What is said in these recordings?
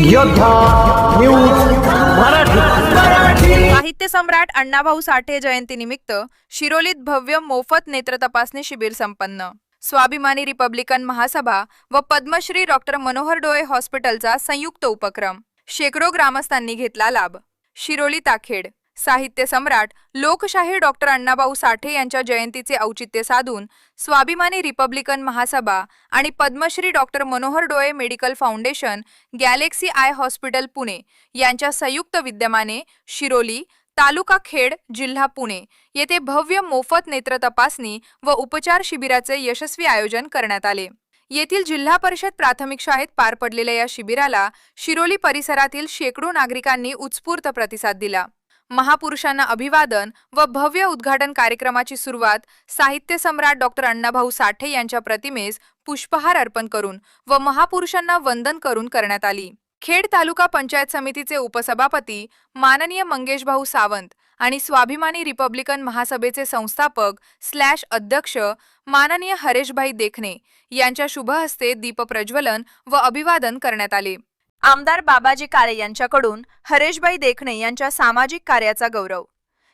योद्धा न्यूज मराठी। साहित्य सम्राट अण्णाभाऊ साठे जयंतीनिमित्त शिरोलीत भव्य मोफत नेत्र तपासणी शिबिर संपन्न। स्वाभिमानी रिपब्लिकन महासभा व पद्मश्री डॉक्टर मनोहर डोळे हॉस्पिटलचा संयुक्त उपक्रम। शेकडो ग्रामस्थांनी घेतला लाभ। शिरोली ताखेड साहित्य सम्राट लोकशाहीर डॉक्टर अण्णाभाऊ साठे यांच्या जयंतीचे औचित्य साधून स्वाभिमानी रिपब्लिकन महासभा आणि पद्मश्री डॉक्टर मनोहर डोळे medical foundation Galaxy I hospital Pune यांच्या संयुक्त विद्यमाने शिरोली तालुका खेड जिल्हा पुणे येथे भव्य मोफत नेत्र तपासणी व उपचार शिबिराचे यशस्वी आयोजन करण्यात आले। येथील जिल्हा परिषद प्राथमिक शाळेत पार पडलेल्या या शिबिराला शिरोली परिसरातील शेकडो नागरिकांनी उत्स्फूर्त प्रतिसाद दिला। महापुरुषांना अभिवादन व भव्य उद्घाटन कार्यक्रमाची सुरुवात साहित्य सम्राट डॉक्टर अण्णाभाऊ साठे यांच्या प्रतिमेस पुष्पहार अर्पण करून व महापुरुषांना वंदन करून करण्यात आली। खेड तालुका पंचायत समितीचे उपसभापती माननीय मंगेशभाऊ सावंत आणि स्वाभिमानी रिपब्लिकन महासभेचे संस्थापक / अध्यक्ष माननीय हरेशभाई देखणे यांच्या शुभ हस्ते दीप प्रज्वलन व अभिवादन करण्यात आले। आमदार बाबाजी काळे यांच्याकडून हरेशभाई देखणे यांच्या सामाजिक कार्याचा गौरव।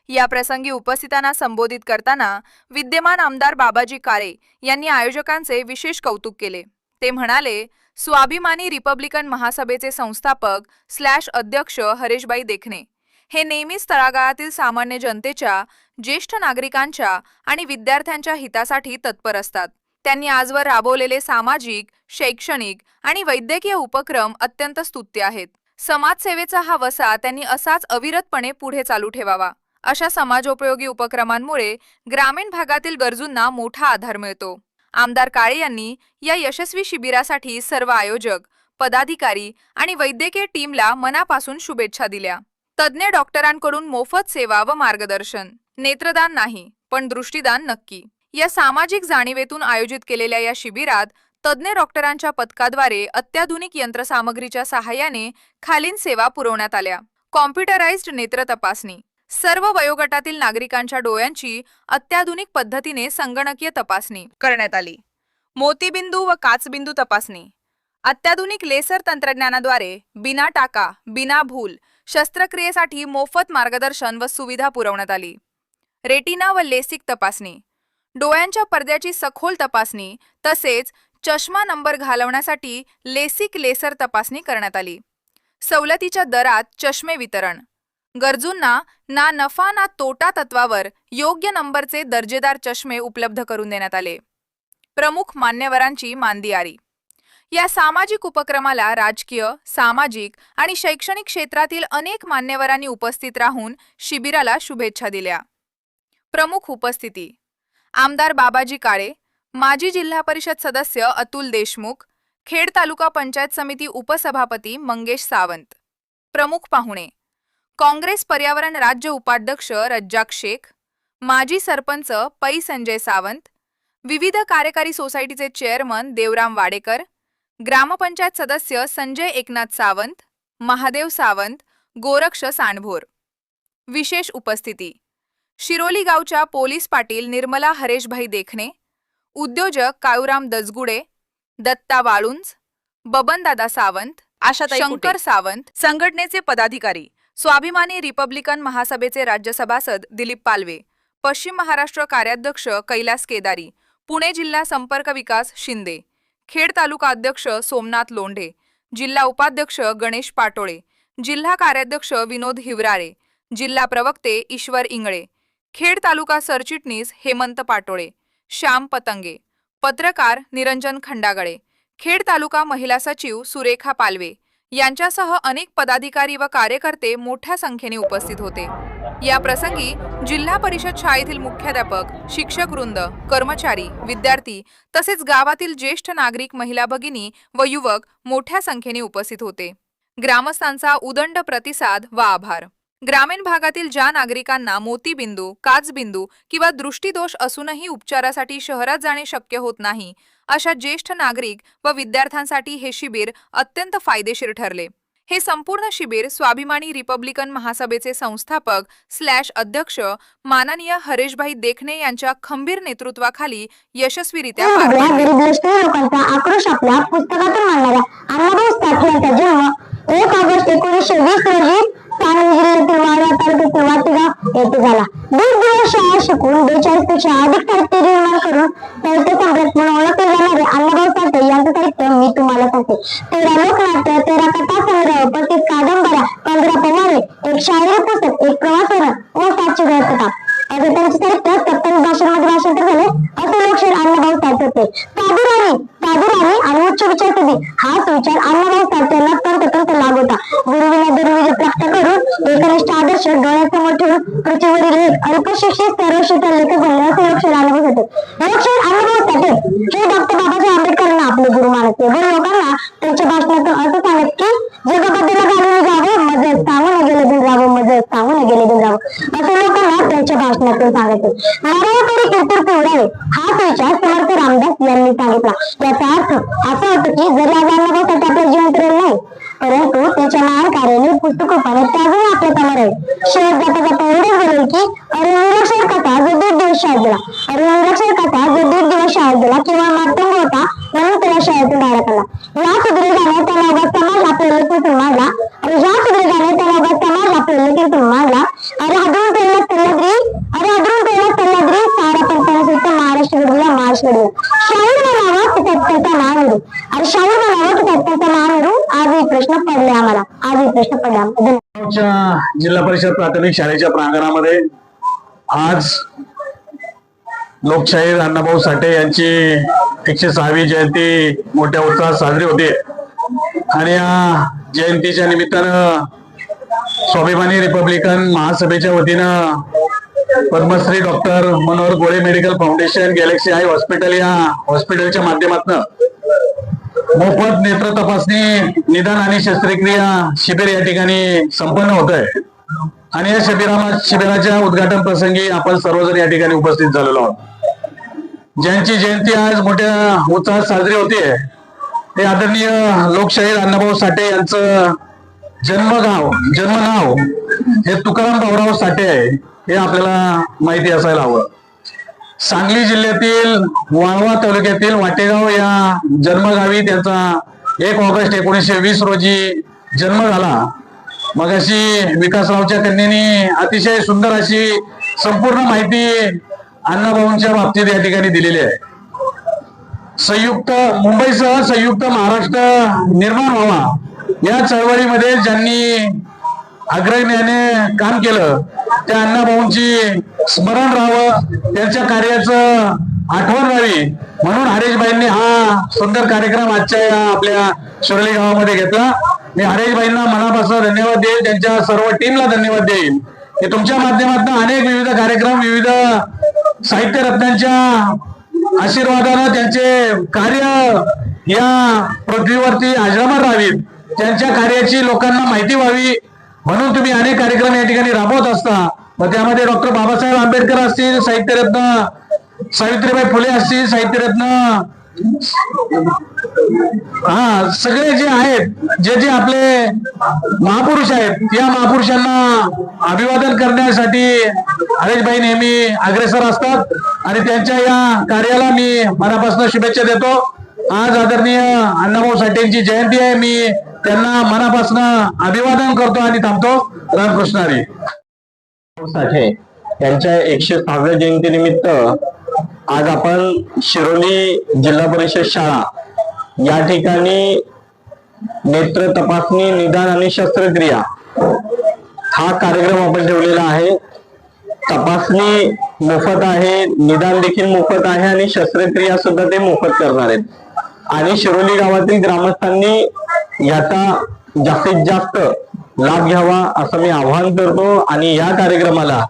या प्रसंगी उपस्थितांना संबोधित करताना विद्यमान आमदार बाबाजी काळे यांनी आयोजकांचे विशेष कौतुक केले। ते म्हणाले, स्वाभिमानी रिपब्लिकन महासभेचे संस्थापक / अध्यक्ष हरेशभाई देखणे हे नेहमीच तळागाळातील सामान्य जनतेच्या, ज्येष्ठ नागरिकांच्या आणि विद्यार्थ्यांच्या हितासाठी तत्पर असतात। त्यांनी आजवर राबवलेले सामाजिक, शैक्षणिक आणि वैद्यकीय उपक्रम अत्यंत स्तुत्य आहेत। समाजसेवेचा हा वसा त्यांनी असाच अविरतपणे पुढे चालू ठेवावा। अशा समाजोपयोगी उपक्रमांमुळे ग्रामीण भागातील गरजूंना मोठा आधार मिळतो। आमदार काळे यांनी या यशस्वी शिबिरासाठी सर्व आयोजक, पदाधिकारी आणि वैद्यकीय टीमला मनापासून शुभेच्छा दिल्या। तज्ञ डॉक्टरांकडून मोफत सेवा व मार्गदर्शन। नेत्रदान नाही पण दृष्टीदान नक्की। या सामाजिक जाणीवेतून आयोजित केलेल्या या शिबिरात तज्ञ डॉक्टरांच्या पथकाद्वारे अत्याधुनिक यंत्रसामग्रीच्या सहाय्याने खालील सेवा पुरवण्यात आल्या। कॉम्प्युटराइज्ड नेत्र तपासणी। सर्व वयोगटातील नागरिकांच्या डोळ्यांची अत्याधुनिक पद्धतीने संगणकीय तपासणी करण्यात आली। मोतीबिंदू व काचबिंदू तपासणी। अत्याधुनिक लेसर तंत्रज्ञानाद्वारे बिना टाका, बिना भूल शस्त्रक्रियेसाठी मोफत मार्गदर्शन व सुविधा पुरवण्यात आली। रेटिना व लेसिक तपासणी। डोळ्यांच्या पडद्याची सखोल तपासणी तसेच चष्मा नंबर घालवण्यासाठी लेसिक लेसर तपासणी करण्यात आली। सवलतीच्या दरात चष्मे वितरण। गरजूंना ना नफा ना तोटा तत्वावर योग्य नंबरचे दर्जेदार चष्मे उपलब्ध करून देण्यात आले। प्रमुख मान्यवरांची मानदियारी। या सामाजिक उपक्रमाला राजकीय, सामाजिक आणि शैक्षणिक क्षेत्रातील अनेक मान्यवरांनी उपस्थित राहून शिबिराला शुभेच्छा दिल्या। प्रमुख उपस्थिती: आमदार बाबाजी काळे, माजी जिल्हा परिषद सदस्य अतुल देशमुख, खेड तालुका पंचायत समिती उपसभापती मंगेश सावंत। प्रमुख पाहुणे: काँग्रेस पर्यावरण राज्य उपाध्यक्ष रज्जाक शेख, माजी सरपंच पै संजय सावंत, विविध कार्यकारी सोसायटीचे चेअरमन देवराम वाडेकर, ग्रामपंचायत सदस्य संजय एकनाथ सावंत, महादेव सावंत, गोरक्ष सांडभोर। विशेष उपस्थिती: शिरोली गावच्या पोलीस पाटील निर्मला हरेशभाई देखणे, उद्योजक काळूराम दजगुडे, दत्ता वाळुंज, बबनदादा सावंत, आशाताई शंकर सावंत। संघटनेचे पदाधिकारी: स्वाभिमानी रिपब्लिकन महासभेचे राज्य सभासद दिलीप पालवे, पश्चिम महाराष्ट्र कार्याध्यक्ष कैलास केदारी, पुणे जिल्हा संपर्क विकास शिंदे, खेड तालुका अध्यक्ष सोमनाथ लोंढे, जिल्हा उपाध्यक्ष गणेश पाटोळे, जिल्हा कार्याध्यक्ष विनोद हिवरारे, जिल्हा प्रवक्ते ईश्वर इंगळे, खेड तालुका सरचिटणीस हेमंत पाटोळे, श्याम पतंगे, पत्रकार निरंजन खंडागळे, खेड तालुका महिला सचिव सुरेखा पालवे यांच्यासह अनेक पदाधिकारी व कार्यकर्ते मोठ्या संख्येने उपस्थित होते। या प्रसंगी जिल्हा परिषद शाळेतील मुख्याध्यापक, शिक्षक वृंद, कर्मचारी, विद्यार्थी तसेच गावातील ज्येष्ठ नागरिक, महिला भगिनी व युवक मोठ्या संख्येने उपस्थित होते। ग्रामस्थांचा उदंड प्रतिसाद व आभार। ग्रामीण भागातील ज्या नागरिकांना मोतीबिंदू, काचबिंदू किंवा दृष्टीदोष असूनही उपचारासाठी शहरात जाणे शक्य होत नाही, अशा ज्येष्ठ नागरिक व विद्यार्थ्यांसाठी हे शिबिर अत्यंत फायदेशीर ठरले। हे संपूर्ण शिबिर स्वाभिमानी रिपब्लिकन महासभेचे संस्थापक / अध्यक्ष माननीय हरेशभाई देखणे यांच्या खंबीर नेतृत्वाखाली यशस्वीरित्या पार पडले। लोकांचा आक्रोश आपल्या पुस्तकातून मांडणाऱ्या अण्णाभाऊ साठे यांचा जन्म 1 1920 रोजी सांगली जिल्ह्यातील वाळवा तालुक्यातील वाटेगाव येथे झाला. 1.5 दिवस शाळा शिकून 42 पेक्षा अधिक साहित्य निर्माण करून साहित्य सम्राट म्हणून ओळखले जाणारे अण्णाभाऊ साठे यांचं साहित्य मी तुम्हाला सांगते. 13 लोकनाट्य, 13 कथा संग्रह, 35 कादंबऱ्या, 15 पोवाडे, एक शाहिरी पुस्तक, एक प्रवासवर्णन व 700 ग्रंथकथा असं त्यांचे साहित्य 27 भाषांमध्ये भाषांतर झाले. असे लोकशाहीर अण्णाभाऊ साठे होते. साधुराणी आणि उच्च विचारसदी हाच विचार अण्णाभाऊ साठे यांना तंतोतंत लागू होता. गुरुविना दुर्विजय प्राप्त करून एकनिष्ठ आदर्श डोळ्यासमोर ठेवून पृथ्वीवरील एक अल्पशिक्षित सर्वश्रेष्ठ लेखक बनले असे लोकशाहीर अण्णाभाऊ साठे. लोकशाहीर अण्णाभाऊ साठे हे डॉक्टर बाबासाहेब आंबेडकरांना आपले गुरु मानत. व लोकांना त्यांच्या भाषणातून असं सांगत की जगबद्दल घालून जावं, मजत सांगून गेले बिन राहावं, मजत सांगून गेले बिन राहावं असं लोकांना त्यांच्या भाषणातून सांगायचे. मराठकरी कीर्तन पिवळावे हाच विचार समर्थ रामदास यांनी सांगितला. याचा अर्थ असा होतो की जरी आज अण्णाभाऊ साठे आपल्या जिवंत राहिले नाही, परंतु त्याच्या महान कार्याने पुस्तक रूपाने ते अजून आपल्या समोर आहे. शेवट जाता जाता एवढेच बोलेल की अरे निरक्षर कथा जो 1.5 दिवस शाळेत गेला, अरे निरक्षर कथा जो 1.5 दिवस शाळेत गेला किंवा मातंग होता म्हणून त्याला शाळेतून बाहेर काढला. या सुग्रीवाने त्याला उभा समाज आपल्या लेखीतून मांडला. अरे या सुग्रीवाने त्याला उभा समाज आपल्या लेखीतून मांडला. अरे हादरून पहिला सल्लाद्री, अरे हादरून पहिला सल्लाद्री सारा पंचायत महाराष्ट्र घडला, महाराष्ट्र घडला. शाहीर म्हणावं की त्याचा महानरू, अरे शाहीर म्हणावं की त्याचा महानरू. आजही प्रश्न पडले आम्हाला, आजही प्रश्न पडले आम्हाला. जिल्हा परिषद प्राथमिक शाळेच्या प्रांगणामध्ये आज लोकशाहीर अण्णाभाऊ साठे यांची 106वी जयंती मोठ्या उत्साहात साजरी होते. आणि या जयंतीच्या निमित्तानं स्वाभिमानी रिपब्लिकन महासभेच्या वतीनं पद्मश्री डॉक्टर मनोहर गोळे medical foundation, Galaxy I hospital या हॉस्पिटलच्या माध्यमातून मोफत नेत्र तपासणी, निदान आणि शस्त्रक्रिया शिबिर या ठिकाणी संपन्न होत आहे. आणि या शिबिराच्या उद्घाटन प्रसंगी आपण सर्वजण या ठिकाणी उपस्थित झालेलो आहोत. ज्यांची जयंती आज मोठ्या उत्साहात साजरी होते ते आदरणीय लोकशाहीर अण्णाभाऊ साठे यांचं जन्मनाव हे तुकाराम भाऊराव साठे आहे हे आपल्याला माहिती असायला हवं. सांगली जिल्ह्यातील वाळवा तालुक्यातील वाटेगाव या जन्मगावी त्यांचा 1 ऑगस्ट 1920 रोजी जन्म झाला. मगाशी विकासरावच्या कन्येने अतिशय सुंदर अशी संपूर्ण माहिती अण्णाभाऊंच्या बाबतीत या ठिकाणी दिलेली आहे. मुंबईसह संयुक्त महाराष्ट्र निर्माण व्हावा या चळवळीमध्ये ज्यांनी अग्रण्याने काम केलं त्या अण्णाभाऊंची स्मरण राहावं, त्यांच्या कार्याचं आठवण राहावी म्हणून हरेशबाईंनी हा सुंदर कार्यक्रम आजच्या या आपल्या शिरोली गावामध्ये घेतला. मी हरेशबाईंना मनापासून धन्यवाद देईल, त्यांच्या सर्व टीमला धन्यवाद देईल की तुमच्या माध्यमातून अनेक विविध कार्यक्रम, विविध साहित्य रत्नांच्या आशीर्वादानं त्यांचे कार्य या पृथ्वीवरती अजरामर राहावीत, त्यांच्या कार्याची लोकांना माहिती व्हावी म्हणून तुम्ही अनेक कार्यक्रम या ठिकाणी राबवत असता. मग त्यामध्ये डॉक्टर बाबासाहेब आंबेडकर असतील, साहित्यरत्न सावित्रीबाई फुले असतील, साहित्यरत्न सगळे जे आहेत, जे आपले महापुरुष आहेत, या महापुरुषांना अभिवादन करण्यासाठी हरेशबाई नेहमी अग्रेसर असतात आणि त्यांच्या या कार्याला मी मनापासून शुभेच्छा देतो. आज आदरणीय अण्णाभाऊ साठेंची जयंती आहे, मी त्यांना मनापासून अभिवादन करतो आणि थांबतो. रामकृष्ण हरी. साठे यांच्या 106व्या जयंती निमित्त आज आपण शिरोली जिल्हा परिषद शाळा या ठिकाणी नेत्र तपासणी, निदान आणि शस्त्रक्रिया हा कार्यक्रम आपण ठेवलेला आहे. तपासणी मोफत आहे, निदान देखील मोफत आहे आणि शस्त्रक्रिया सुद्धा ते मोफत करणार आहेत. आणि शिरोली गावातील ग्रामस्थांनी याचा जास्तीत जास्त लाभ घ्यावा असं मी आवाहन करतो. आणि या कार्यक्रमाला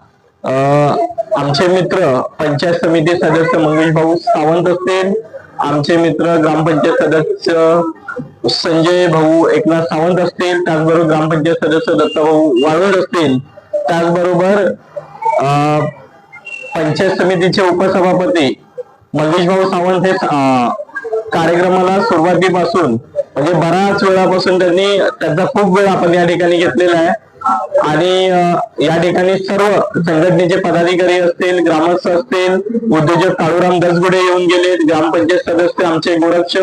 आमचे मित्र पंचायत समिती सदस्य मंगेश भाऊ सावंत असतील, आमचे मित्र ग्रामपंचायत सदस्य संजय भाऊ एकनाथ सावंत असतील, त्याचबरोबर ग्रामपंचायत सदस्य दत्ताभाऊ वाळवड असतील, त्याचबरोबर पंचायत समितीचे उपसभापती मंगेश भाऊ सावंत हे कार्यक्रमाला सुरुवातीपासून म्हणजे बऱ्याच वेळापासून त्यांनी त्याचा खूप वेळ आपण या ठिकाणी घेतलेला आहे. आणि या ठिकाणी सर्व संघटनेचे पदाधिकारी असतील, ग्रामस्थ असतील, उद्योजक काळूराम दसगुडे येऊन गेले, ग्रामपंचायत सदस्य आमचे गोरक्ष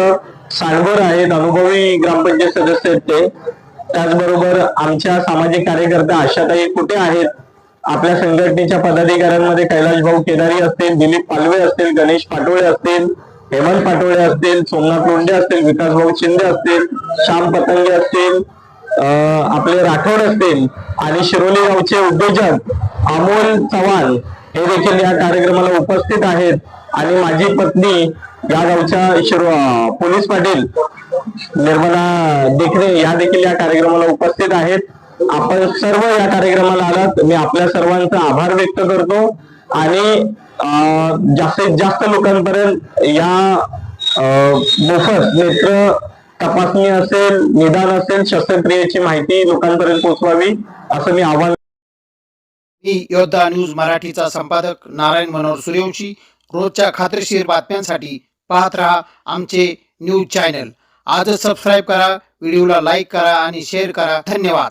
सांडभर आहेत, अनुभवी ग्रामपंचायत सदस्य आहेत ते. त्याचबरोबर आमच्या सामाजिक कार्यकर्त्या आशाताई कुठे आहेत, आपल्या संघटनेच्या पदाधिकाऱ्यांमध्ये कैलाश भाऊ केदारी असतील, दिलीप पालवे असतील, गणेश पाटोळे असतील, हेमंत पाटोळे असतील, सोमनाथ लोंढे असतील, विकास भाऊ शिंदे असतील, श्याम पतंगे असतील, आपले राठोड असतील आणि शिरोली गावचे उद्योजक अमोल चव्हाण हे देखील या कार्यक्रमाला उपस्थित आहेत आणि माझी पत्नी या गावच्या पोलीस पाटील निर्मला देखणे या देखील या कार्यक्रमाला उपस्थित आहेत. आपण सर्व या कार्यक्रमाला आलात, मी आपल्या सर्वांचा आभार व्यक्त करतो आणि जास्तीत जास्त लोकांपर्यंत या मोफत नेत्र तपासणी असेल, निदान असेल, शस्त्रक्रियेची माहिती लोकांपर्यंत पोहोचवावी असं मी आवाहन. मी योद्धा न्यूज मराठीचा संपादक नारायण मनोहर सूर्यवंशी. रोजच्या खात्रीशीर बातम्यांसाठी पाहत रहा आमचे न्यूज चॅनल. आजच सबस्क्राईब करा, व्हिडिओला लाईक करा आणि शेअर करा. धन्यवाद.